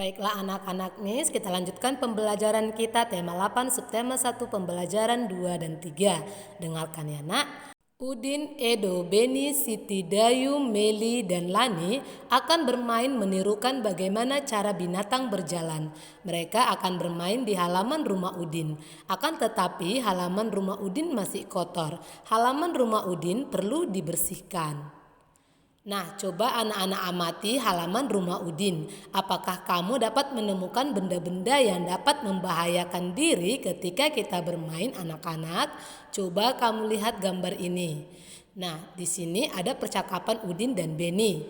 Baiklah anak-anak nis, kita lanjutkan pembelajaran kita tema 8 subtema 1 pembelajaran 2 dan 3. Dengarkan ya nak. Udin, Edo, Beni, Siti, Dayu, Meli, dan Lani akan bermain menirukan bagaimana cara binatang berjalan. Mereka akan bermain di halaman rumah Udin. Akan tetapi halaman rumah Udin masih kotor. Halaman rumah Udin perlu dibersihkan. Nah, coba anak-anak amati halaman rumah Udin. Apakah kamu dapat menemukan benda-benda yang dapat membahayakan diri ketika kita bermain anak-anak? Coba kamu lihat gambar ini. Nah, di sini ada percakapan Udin dan Beni.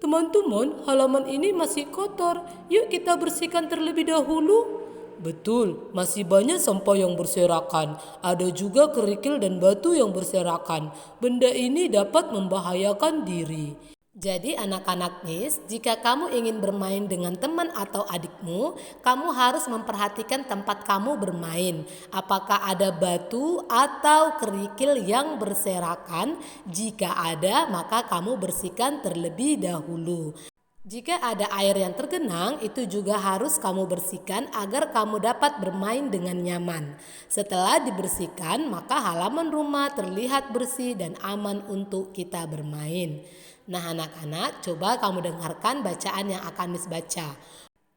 Teman-teman, halaman ini masih kotor. Yuk kita bersihkan terlebih dahulu. Betul, masih banyak sampah yang berserakan. Ada juga kerikil dan batu yang berserakan. Benda ini dapat membahayakan diri. Jadi anak-anak nis, jika kamu ingin bermain dengan teman atau adikmu, kamu harus memperhatikan tempat kamu bermain. Apakah ada batu atau kerikil yang berserakan? Jika ada, maka kamu bersihkan terlebih dahulu. Jika ada air yang tergenang, itu juga harus kamu bersihkan agar kamu dapat bermain dengan nyaman. Setelah dibersihkan, maka halaman rumah terlihat bersih dan aman untuk kita bermain. Nah anak-anak, coba kamu dengarkan bacaan yang akan Miss baca.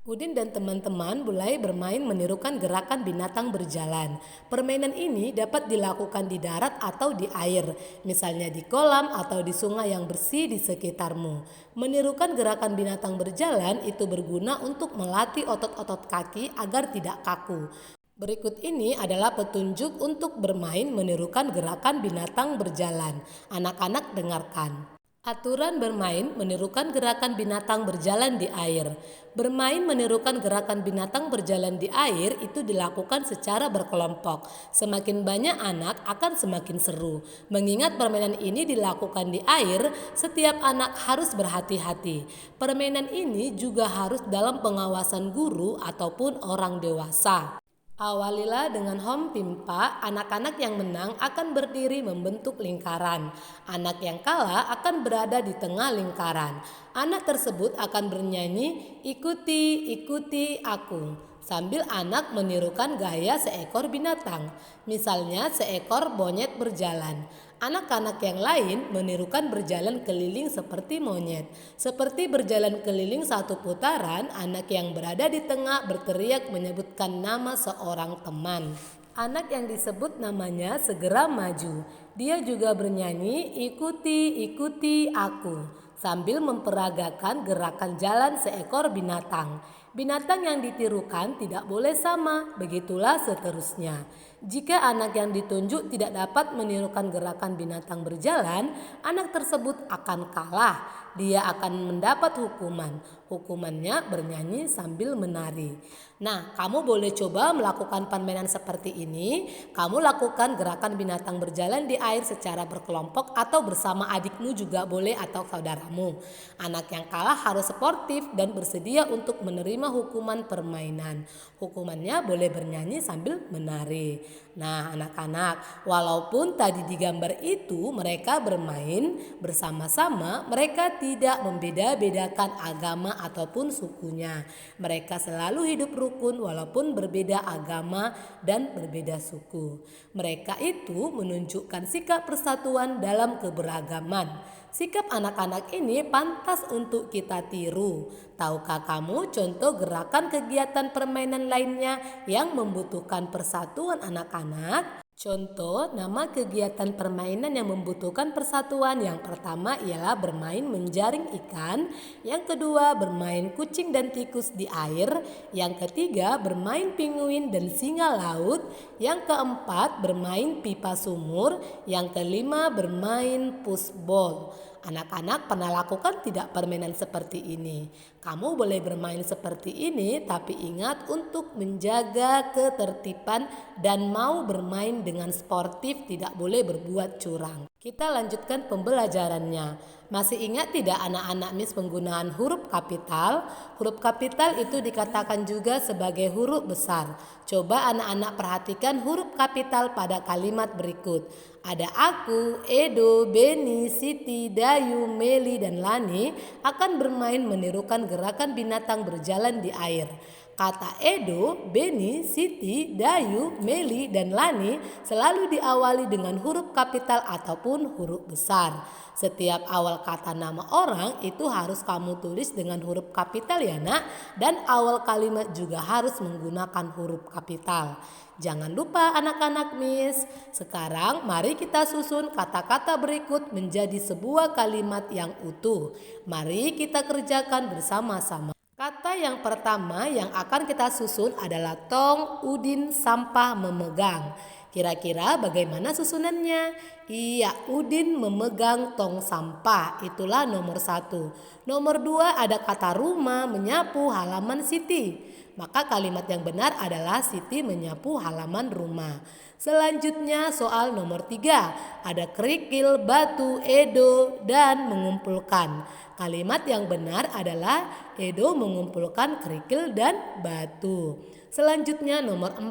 Udin dan teman-teman mulai bermain menirukan gerakan binatang berjalan. Permainan ini dapat dilakukan di darat atau di air, misalnya di kolam atau di sungai yang bersih di sekitarmu. Menirukan gerakan binatang berjalan itu berguna untuk melatih otot-otot kaki agar tidak kaku. Berikut ini adalah petunjuk untuk bermain menirukan gerakan binatang berjalan. Anak-anak dengarkan. Aturan bermain menirukan gerakan binatang berjalan di air. Bermain menirukan gerakan binatang berjalan di air itu dilakukan secara berkelompok. Semakin banyak anak akan semakin seru. Mengingat permainan ini dilakukan di air, setiap anak harus berhati-hati. Permainan ini juga harus dalam pengawasan guru ataupun orang dewasa. Awalilah dengan home pimpa, anak-anak yang menang akan berdiri membentuk lingkaran. Anak yang kalah akan berada di tengah lingkaran. Anak tersebut akan bernyanyi, ikuti, ikuti aku. Sambil anak menirukan gaya seekor binatang. Misalnya seekor monyet berjalan. Anak-anak yang lain menirukan berjalan keliling seperti monyet. Seperti berjalan keliling satu putaran, anak yang berada di tengah berteriak menyebutkan nama seorang teman. Anak yang disebut namanya segera maju. Dia juga bernyanyi, ikuti, ikuti aku, sambil memperagakan gerakan jalan seekor binatang. Binatang yang ditirukan tidak boleh sama, begitulah seterusnya. Jika anak yang ditunjuk tidak dapat menirukan gerakan binatang berjalan, anak tersebut akan kalah. Dia akan mendapat hukuman. Hukumannya bernyanyi sambil menari. Nah, kamu boleh coba melakukan permainan seperti ini. Kamu lakukan gerakan binatang berjalan di air secara berkelompok atau bersama adikmu juga boleh atau saudaramu. Anak yang kalah harus sportif dan bersedia untuk menerima hukuman permainan. Hukumannya boleh bernyanyi sambil menari. Nah anak-anak, walaupun tadi di gambar itu mereka bermain bersama-sama, mereka tidak membeda-bedakan agama ataupun sukunya. Mereka selalu hidup rukun walaupun berbeda agama dan berbeda suku. Mereka itu menunjukkan sikap persatuan dalam keberagaman. Sikap anak-anak ini pantas untuk kita tiru. Tahukah kamu contoh gerakan kegiatan permainan lainnya yang membutuhkan persatuan anak-anak? Contoh nama kegiatan permainan yang membutuhkan persatuan. Yang pertama ialah bermain menjaring ikan. Yang kedua bermain kucing dan tikus di air. Yang ketiga bermain pinguin dan singa laut. Yang keempat bermain pipa sumur. Yang kelima bermain pushball. Anak-anak pernah lakukan tidak permainan seperti ini? Kamu boleh bermain seperti ini, tapi ingat untuk menjaga ketertiban dan mau bermain dengan sportif, tidak boleh berbuat curang. Kita lanjutkan pembelajarannya. Masih ingat tidak anak-anak Miss penggunaan huruf kapital? Huruf kapital itu dikatakan juga sebagai huruf besar. Coba anak-anak perhatikan huruf kapital pada kalimat berikut. Ada aku, Edo, Beni, Siti, Dayu, Meli, dan Lani akan bermain menirukan gerakan binatang berjalan di air. Kata Edo, Beni, Siti, Dayu, Meli, dan Lani selalu diawali dengan huruf kapital ataupun huruf besar. Setiap awal kata nama orang itu harus kamu tulis dengan huruf kapital ya nak. Dan awal kalimat juga harus menggunakan huruf kapital. Jangan lupa anak-anak Miss. Sekarang mari kita susun kata-kata berikut menjadi sebuah kalimat yang utuh. Mari kita kerjakan bersama-sama. Kata yang pertama yang akan kita susun adalah tong, udin, sampah, memegang. Kira-kira bagaimana susunannya? Iya, Udin memegang tong sampah. Itulah nomor 1. Nomor 2 ada kata rumah, menyapu halaman Siti. Maka kalimat yang benar adalah Siti menyapu halaman rumah. Selanjutnya soal nomor 3. Ada kerikil, batu, Edo, dan mengumpulkan. Kalimat yang benar adalah Edo mengumpulkan kerikil dan batu. Selanjutnya nomor 4.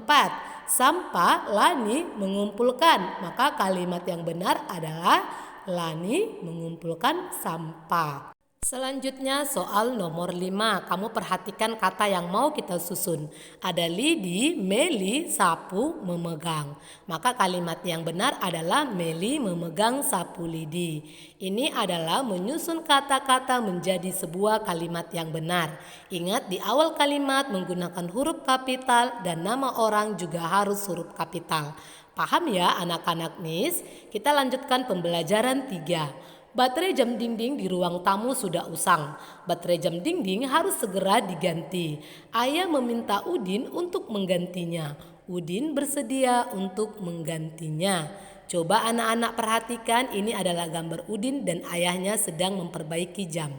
Sampah Lani mengumpulkan. Maka kalimat yang benar adalah Lani mengumpulkan sampah. Selanjutnya soal nomor 5. Kamu perhatikan kata yang mau kita susun. Ada Lidi, Meli, sapu, memegang. Maka kalimat yang benar adalah Meli memegang sapu Lidi. Ini adalah menyusun kata-kata menjadi sebuah kalimat yang benar. Ingat di awal kalimat menggunakan huruf kapital dan nama orang juga harus huruf kapital. Paham ya anak-anak Miss? Kita lanjutkan pembelajaran 3. Baterai jam dinding di ruang tamu sudah usang. Baterai jam dinding harus segera diganti. Ayah meminta Udin untuk menggantinya. Udin bersedia untuk menggantinya. Coba anak-anak perhatikan, ini adalah gambar Udin dan ayahnya sedang memperbaiki jam.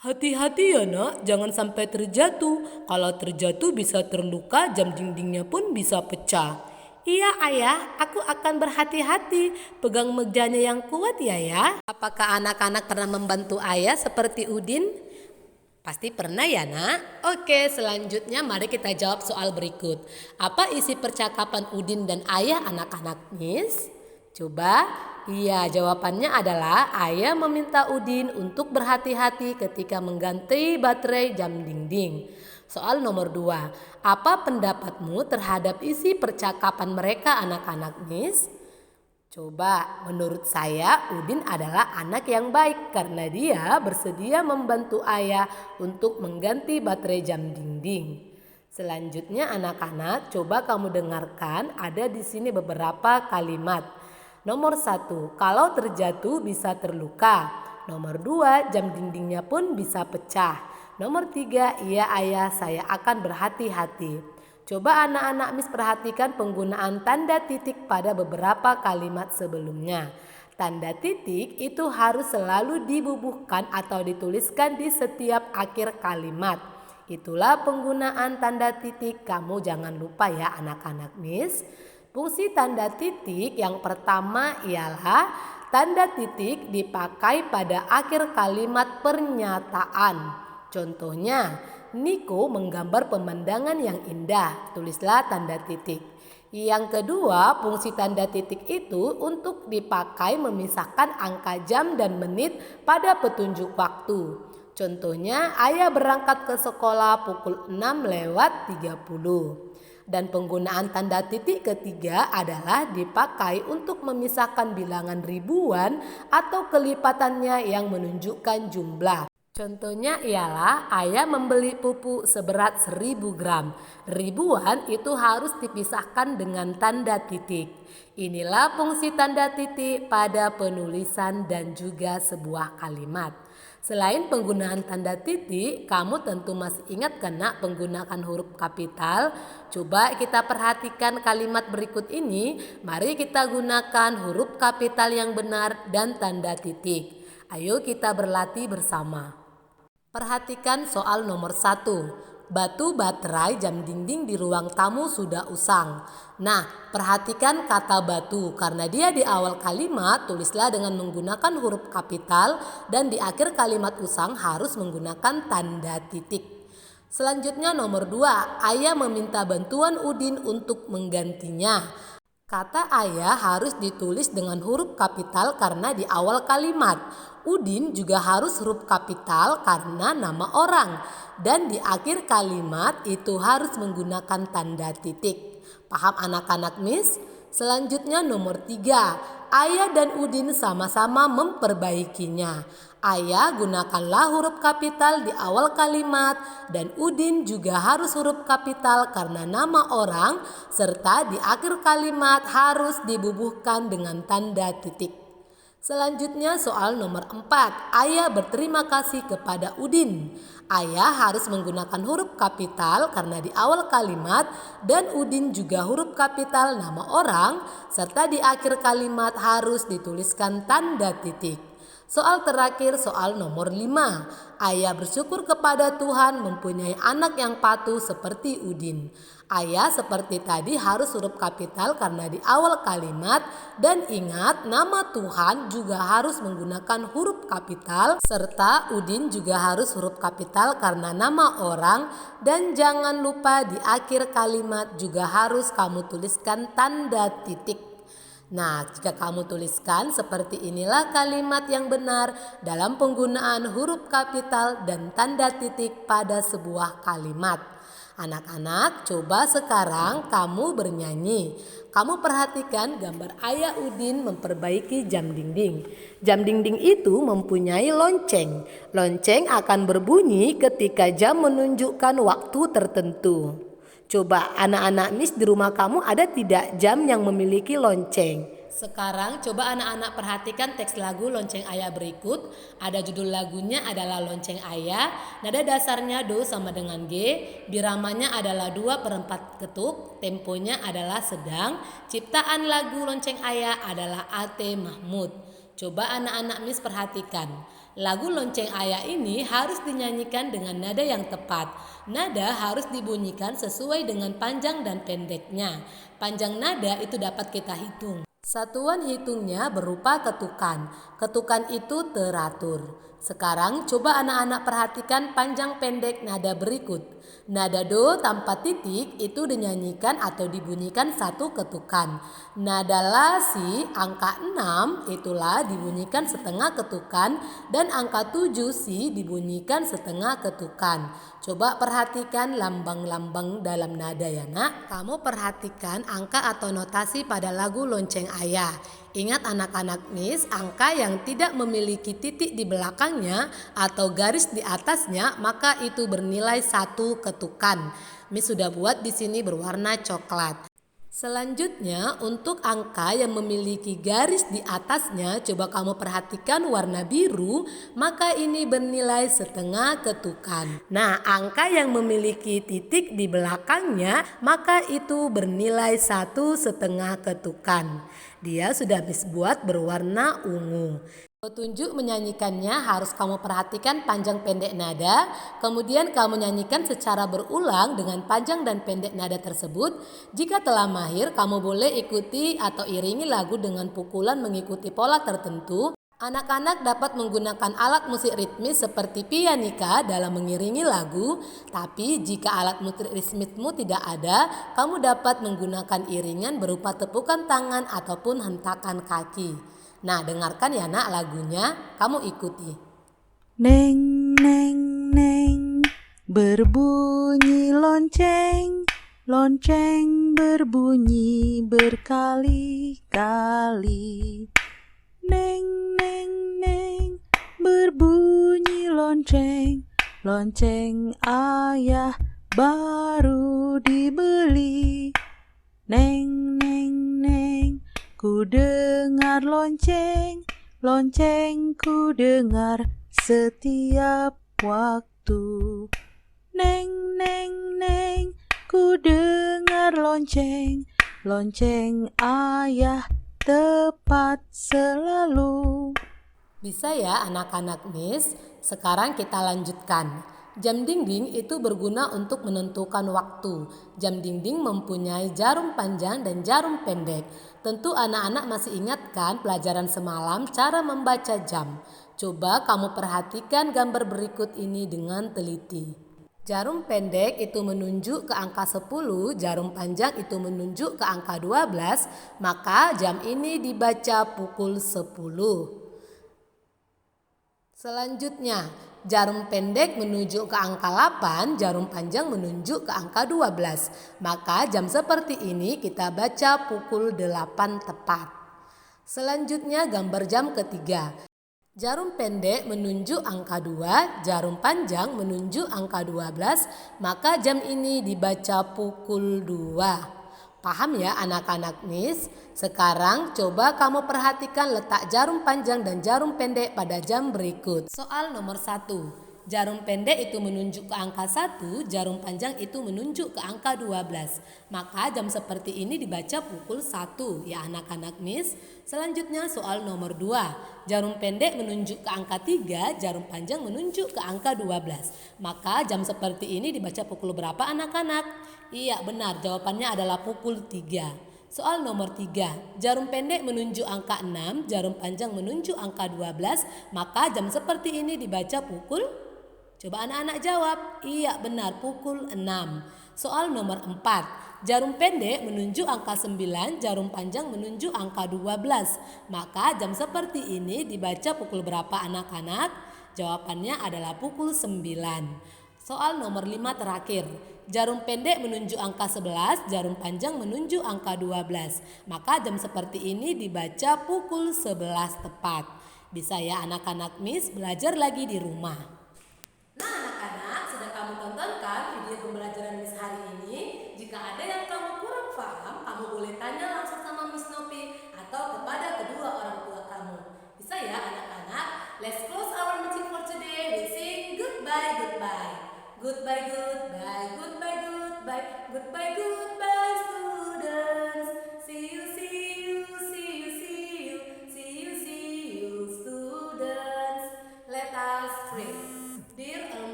Hati-hati ya nak, jangan sampai terjatuh. Kalau terjatuh bisa terluka, jam dindingnya pun bisa pecah. Iya ayah, aku akan berhati-hati. Pegang mejanya yang kuat ya. Apakah anak-anak pernah membantu ayah seperti Udin? Pasti pernah ya nak? Oke, selanjutnya mari kita jawab soal berikut. Apa isi percakapan Udin dan ayah anak-anak Miss? Coba, iya jawabannya adalah ayah meminta Udin untuk berhati-hati ketika mengganti baterai jam dinding. Soal nomor 2. Apa pendapatmu terhadap isi percakapan mereka anak-anak Miss? Coba, menurut saya Udin adalah anak yang baik karena dia bersedia membantu ayah untuk mengganti baterai jam dinding. Selanjutnya anak-anak, coba kamu dengarkan, ada di sini beberapa kalimat. Nomor 1, kalau terjatuh bisa terluka. Nomor 2, jam dindingnya pun bisa pecah. Nomor 3, iya ayah saya akan berhati-hati. Coba anak-anak Miss perhatikan penggunaan tanda titik pada beberapa kalimat sebelumnya. Tanda titik itu harus selalu dibubuhkan atau dituliskan di setiap akhir kalimat. Itulah penggunaan tanda titik, kamu jangan lupa ya anak-anak Miss. Fungsi tanda titik yang pertama ialah tanda titik dipakai pada akhir kalimat pernyataan. Contohnya, Niko menggambar pemandangan yang indah, tulislah tanda titik. Yang kedua, fungsi tanda titik itu untuk dipakai memisahkan angka jam dan menit pada petunjuk waktu. Contohnya, ayah berangkat ke sekolah pukul 6:30. Dan penggunaan tanda titik ketiga adalah dipakai untuk memisahkan bilangan ribuan atau kelipatannya yang menunjukkan jumlah. Contohnya ialah ayah membeli pupuk seberat 1000 gram. Ribuan itu harus dipisahkan dengan tanda titik. Inilah fungsi tanda titik pada penulisan dan juga sebuah kalimat. Selain penggunaan tanda titik, kamu tentu masih ingat kan nak penggunaan huruf kapital? Coba kita perhatikan kalimat berikut ini. Mari kita gunakan huruf kapital yang benar dan tanda titik. Ayo kita berlatih bersama. Perhatikan soal nomor 1. Batu baterai jam dinding di ruang tamu sudah usang. Nah, perhatikan kata batu. Karena dia di awal kalimat, tulislah dengan menggunakan huruf kapital dan di akhir kalimat usang harus menggunakan tanda titik. Selanjutnya nomor 2, ayah meminta bantuan Udin untuk menggantinya. Kata ayah harus ditulis dengan huruf kapital karena di awal kalimat. Udin juga harus huruf kapital karena nama orang. Dan di akhir kalimat itu harus menggunakan tanda titik. Paham anak-anak Miss? Selanjutnya nomor 3, ayah dan Udin sama-sama memperbaikinya. Ayah gunakanlah huruf kapital di awal kalimat dan Udin juga harus huruf kapital karena nama orang serta di akhir kalimat harus dibubuhkan dengan tanda titik. Selanjutnya soal nomor 4, ayah berterima kasih kepada Udin. Ayah harus menggunakan huruf kapital karena di awal kalimat dan Udin juga huruf kapital nama orang serta di akhir kalimat harus dituliskan tanda titik. Soal terakhir soal nomor 5. Ayah bersyukur kepada Tuhan mempunyai anak yang patuh seperti Udin. Ayah seperti tadi harus huruf kapital karena di awal kalimat dan ingat nama Tuhan juga harus menggunakan huruf kapital serta Udin juga harus huruf kapital karena nama orang dan jangan lupa di akhir kalimat juga harus kamu tuliskan tanda titik. Nah, jika kamu tuliskan seperti inilah kalimat yang benar dalam penggunaan huruf kapital dan tanda titik pada sebuah kalimat. Anak-anak, coba sekarang kamu bernyanyi. Kamu perhatikan gambar ayah Udin memperbaiki jam dinding. Jam dinding itu mempunyai lonceng. Lonceng akan berbunyi ketika jam menunjukkan waktu tertentu. Coba anak-anak Miss di rumah kamu ada tidak jam yang memiliki lonceng? Sekarang coba anak-anak perhatikan teks lagu Lonceng Ayah berikut. Ada judul lagunya adalah Lonceng Ayah. Nada dasarnya Do sama dengan G. Biramanya adalah 2/4 ketuk. Temponya adalah sedang. Ciptaan lagu Lonceng Ayah adalah A.T. Mahmud. Coba anak-anak Miss perhatikan. Lagu Lonceng Ayah ini harus dinyanyikan dengan nada yang tepat. Nada harus dibunyikan sesuai dengan panjang dan pendeknya. Panjang nada itu dapat kita hitung. Satuan hitungnya berupa ketukan. Ketukan itu teratur. Sekarang coba anak-anak perhatikan panjang pendek nada berikut. Nada do tanpa titik itu dinyanyikan atau dibunyikan satu ketukan. Nada la si angka 6 itulah dibunyikan setengah ketukan dan angka 7 si dibunyikan setengah ketukan. Coba perhatikan lambang-lambang dalam nada ya nak. Kamu perhatikan angka atau notasi pada lagu Lonceng Ayah. Ingat anak-anak Miss, angka yang tidak memiliki titik di belakangnya atau garis di atasnya maka itu bernilai satu ketukan. Miss sudah buat di sini berwarna coklat. Selanjutnya untuk angka yang memiliki garis di atasnya coba kamu perhatikan warna biru maka ini bernilai setengah ketukan. Nah angka yang memiliki titik di belakangnya maka itu bernilai 1/2 ketukan. Dia sudah Miss buat berwarna ungu. Petunjuk menyanyikannya harus kamu perhatikan panjang pendek nada, kemudian kamu nyanyikan secara berulang dengan panjang dan pendek nada tersebut. Jika telah mahir, kamu boleh ikuti atau iringi lagu dengan pukulan mengikuti pola tertentu. Anak-anak dapat menggunakan alat musik ritmis seperti pianika dalam mengiringi lagu, tapi jika alat musik ritmismu tidak ada, kamu dapat menggunakan iringan berupa tepukan tangan ataupun hentakan kaki. Nah, dengarkan ya nak lagunya, kamu ikuti. Neng, neng, neng, berbunyi lonceng, lonceng berbunyi berkali-kali. Neng, neng, neng, berbunyi lonceng, lonceng ayah baru dibeli. Neng, neng, neng, ku dengar lonceng, lonceng ku dengar setiap waktu. Neng, neng, neng, ku dengar lonceng, lonceng ayah tepat selalu. Bisa ya anak-anak Miss? Sekarang kita lanjutkan. Jam dinding itu berguna untuk menentukan waktu. Jam dinding mempunyai jarum panjang dan jarum pendek. Tentu anak-anak masih ingat kan pelajaran semalam cara membaca jam. Coba kamu perhatikan gambar berikut ini dengan teliti. Jarum pendek itu menunjuk ke angka 10, jarum panjang itu menunjuk ke angka 12, maka jam ini dibaca pukul 10. Selanjutnya, jarum pendek menunjuk ke angka 8, jarum panjang menunjuk ke angka 12. Maka jam seperti ini kita baca pukul 8 tepat. Selanjutnya gambar jam ketiga. Jarum pendek menunjuk angka 2, jarum panjang menunjuk angka 12, maka jam ini dibaca pukul 2. Paham ya anak-anak Miss? Sekarang coba kamu perhatikan letak jarum panjang dan jarum pendek pada jam berikut. Soal nomor 1. Jarum pendek itu menunjuk ke angka 1, jarum panjang itu menunjuk ke angka 12. Maka jam seperti ini dibaca pukul 1 ya anak-anak Miss. Selanjutnya soal nomor 2. Jarum pendek menunjuk ke angka 3, jarum panjang menunjuk ke angka 12. Maka jam seperti ini dibaca pukul berapa anak-anak? Iya benar, jawabannya adalah pukul 3. Soal nomor 3, jarum pendek menunjuk angka 6, jarum panjang menunjuk angka 12, maka jam seperti ini dibaca pukul? Coba anak-anak jawab. Iya benar, pukul 6. Soal nomor 4, jarum pendek menunjuk angka 9, jarum panjang menunjuk angka 12, maka jam seperti ini dibaca pukul berapa anak-anak? Jawabannya adalah pukul 9. Soal nomor 5 terakhir. Jarum pendek menunjuk angka 11, jarum panjang menunjuk angka 12. Maka jam seperti ini dibaca pukul 11 tepat. Bisa ya anak-anak Miss belajar lagi di rumah. Nah anak-anak, sudah kamu tontonkan video pembelajaran Miss hari ini? Jika ada yang kamu kurang paham, kamu boleh tanya langsung sama Miss Nopi atau kepada kedua orang tua kamu. Bisa ya anak-anak? Let's close our meeting for today. We sing goodbye, goodbye. Goodbye, goodbye, goodbye, goodbye, goodbye, goodbye.